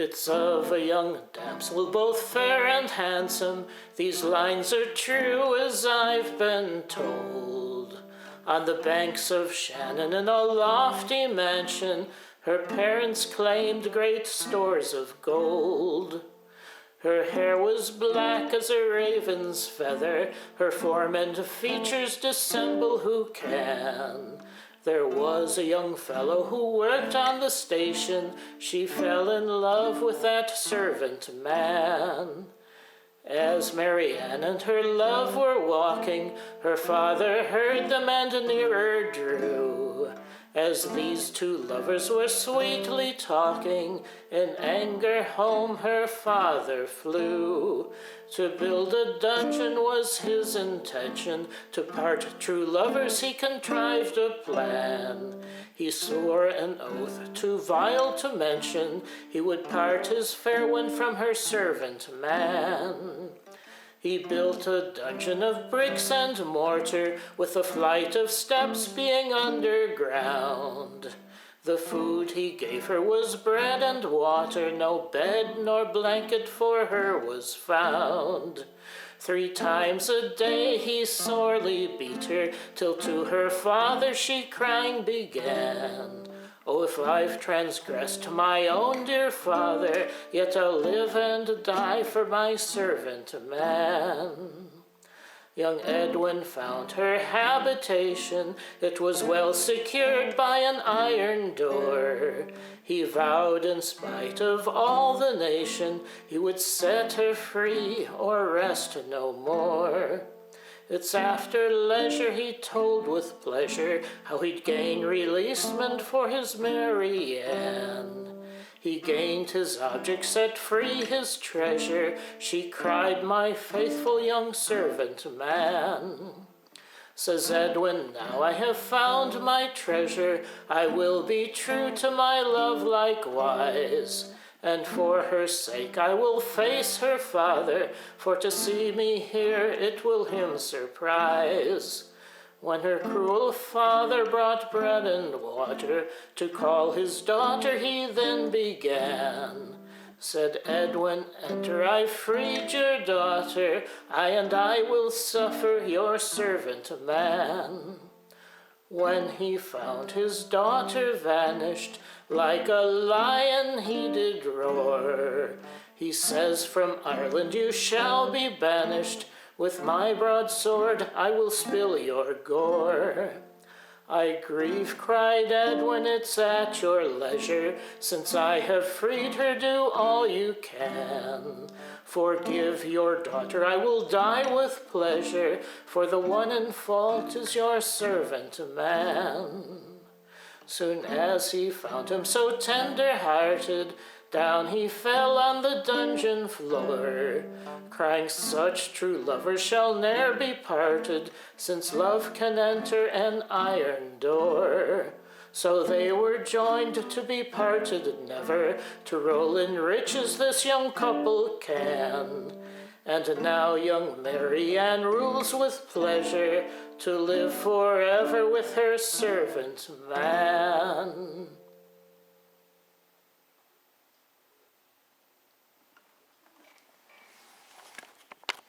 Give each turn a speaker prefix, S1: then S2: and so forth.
S1: It's of a young damsel, both fair and handsome. These lines are true as I've been told. On the banks of Shannon in a lofty mansion, her parents claimed great stores of gold. Her hair was black as a raven's feather, her form and features dissemble who can. There was a young fellow who worked on the station. She fell in love with that servant man. As Marianne and her love were walking, her father heard them and nearer drew. As these two lovers were sweetly talking, in anger home her father flew. To build a dungeon was his intention, to part true lovers he contrived a plan. He swore an oath too vile to mention, he would part his fair one from her servant man. He built a dungeon of bricks and mortar, with a flight of steps being underground. The food he gave her was bread and water, no bed nor blanket for her was found. 3 times a day he sorely beat her, till to her father she crying began. Oh, if I've transgressed my own dear father, yet I'll live and die for my servant man. Young Edwin found her habitation. It was well secured by an iron door. He vowed in spite of all the nation, he would set her free or rest no more. It's after leisure he told with pleasure, how he'd gain releasement for his Marianne. He gained his object, set free his treasure. She cried, my faithful young servant man. Says Edwin, now I have found my treasure, I will be true to my love likewise. And for her sake I will face her father, for to see me here it will him surprise. When her cruel father brought bread and water, to call his daughter he then began. Said Edwin, enter, I've freed your daughter, and I will suffer your servant man. When he found his daughter vanished, like a lion he did roar. He says, from Ireland you shall be banished, with my broadsword I will spill your gore. I grieve, cried Edwin, it's at your leisure, since I have freed her, do all you can. Forgive your daughter, I will die with pleasure, for the one in fault is your servant man. Soon as he found him so tender-hearted, down he fell on the dungeon floor, crying, such true lovers shall ne'er be parted, since love can enter an iron door. So they were joined to be parted never, to roll in riches this young couple can. And now young Marianne rules with pleasure, to live forever with her servant man.